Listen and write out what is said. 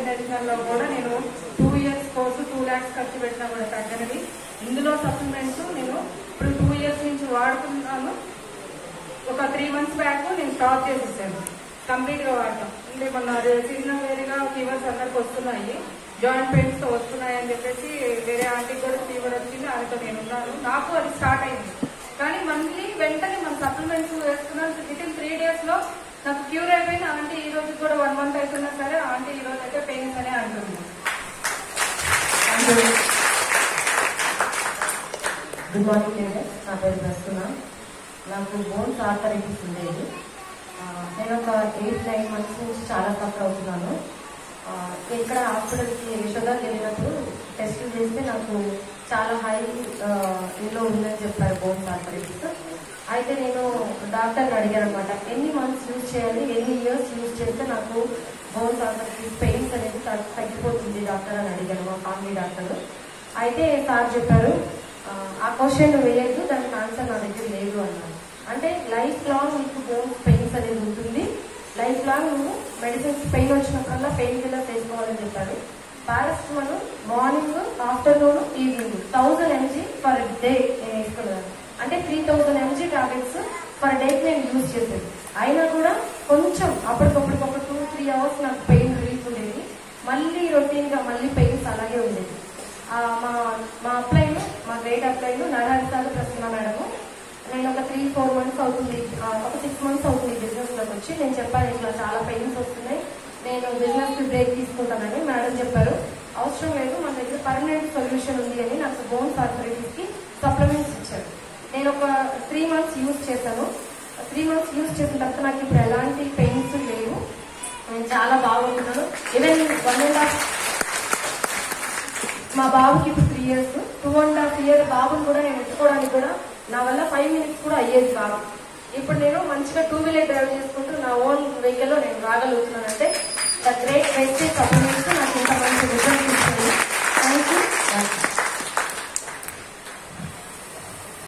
Medicine లో కూడా నేను 2 years కోర్సు 2 lakhs ఖర్చు పెట్టినా కూడా తగ్గనిది. ఇందులో సప్లిమెంట్స్ నేను ఇప్పుడు 2 years నుంచి వాడుతున్నాను. ఒక 3 months బ్యాక్ నేను స్టాప్ చేసేసాను కంప్లీట్ గా వాడటం. అంటే మొన్న సీజనల్ వేరేగా ఫీవర్స్ అందరికి వస్తున్నాయి, జాయింట్ పెయిన్స్ తో వస్తున్నాయి అని చెప్పేసి వేరే ఆంటీకి కూడా ఫీవర్ వచ్చింది, ఆమెతో నేను ఉన్నాను. నాకు అది స్టార్ట్ అయింది. కానీ మళ్ళీ వెంటనే మన సప్లిమెంట్స్ వేసుకున్నాను. విత్ ఇన్ 3 days లో నాకు క్యూర్ అయిపోయింది. ఆంటీ ఈ రోజు కూడా 1 month అవుతున్నా సరే ఆంటీ ఈ రోజు అయితే పెయిన్స్ అనే అంటుంది. గుడ్ మార్నింగ్ లేడీస్, నా పేరు ప్రస్తున్నా. నాకు బోన్స్ ఆర్థరైటిస్ ఉండేది. నేను ఒక 8-9 months నుంచి చాలా సఫర్ అవుతున్నాను. ఇక్కడ హాస్పిటల్కి యశోదాకి వెళ్ళినప్పుడు టెస్టులు చేస్తే నాకు చాలా హై ఇంట్లో ఉందని చెప్పారు బోన్స్ ఆర్థరైటిస్. అయితే నేను డాక్టర్ని అడిగాను అనమాట, ఎన్ని మంత్స్ యూజ్ చేయాలి, ఎన్ని ఇయర్స్ యూజ్ చేస్తే నాకు బోన్స్ ఆర్థరైటిస్ పెయిన్స్ అనేది తగ్గిపోతుంది డాక్టర్ అని అడిగాను మా ఫ్యామిలీ డాక్టర్. అయితే సార్ చెప్పారు, ఆ క్వశ్చన్ వేయద్దు, దానికి ఆన్సర్ నా దగ్గర లేదు అన్నారు. అంటే లైఫ్ లాంగ్ నీకు బోన్స్ పెయిన్స్ అనేది ఉంటుంది, లైఫ్ లాంగ్ నువ్వు మెడిసిన్స్ పెయిన్ వచ్చినప్పుడల్లా పెయిన్ కిల్లర్స్ వేసుకోవాలని చెప్పారు. Paracetamol morning, afternoon, evening 1000 mg per day నేను వేసుకున్నాను. అంటే 3000 mg టాబ్లెట్స్ పర్ డేకి నేను యూజ్ చేసేది. అయినా కూడా కొంచెం అప్పటికప్పుడు ఒక 2-3 hours నాకు పెయిన్ రిలీఫ్ ఉండేది, మళ్ళీ రొటీన్ గా మళ్ళీ పెయిన్స్ అలాగే ఉండేది. మా అప్లైన్, మా గ్రేట్ అప్లైన్ నరహరిసాలు ప్రసన్న మేడము, నేను ఒక 3-4 months అవుతుంది, ఒక 6 months అవుతుంది బిజినెస్ లోకి వచ్చి. నేను చెప్పాను ఇట్లా చాలా పెయిన్స్ వస్తున్నాయి, నేను బిజినెస్ కి బ్రేక్ తీసుకుంటానని. మేడం చెప్పారు అవసరం లేదు, మన దగ్గర పర్మనెంట్ సొల్యూషన్ ఉంది అని నాకు బోన్స్ ఆర్థరైటిస్ కి సప్లిమెంట్స్ ఇచ్చారు. నేను ఒక 3 months యూజ్ చేశాను. 3 months యూజ్ చేసిన తర్వాత నాకు ఇప్పుడు ఎలాంటి పెయిన్స్ లేవు, నేను చాలా బాగుంటున్నాను. ఈవెన్ 1.5 మా బాబుకి ఇప్పుడు 3 years, 2.5 year బాబుని కూడా నేను ఎత్తుకోవడానికి కూడా నా వల్ల 5 minutes కూడా అయ్యేది కాదు. ఇప్పుడు నేను మంచిగా 2-wheeler డ్రైవ్ చేసుకుంటూ నా ఓన్ వెహికల్ లో నేను రాగలుగుతున్నానంటే ద గ్రేట్ వెస్టేజ్ సప్లిమెంట్స్ నాకు ఇంత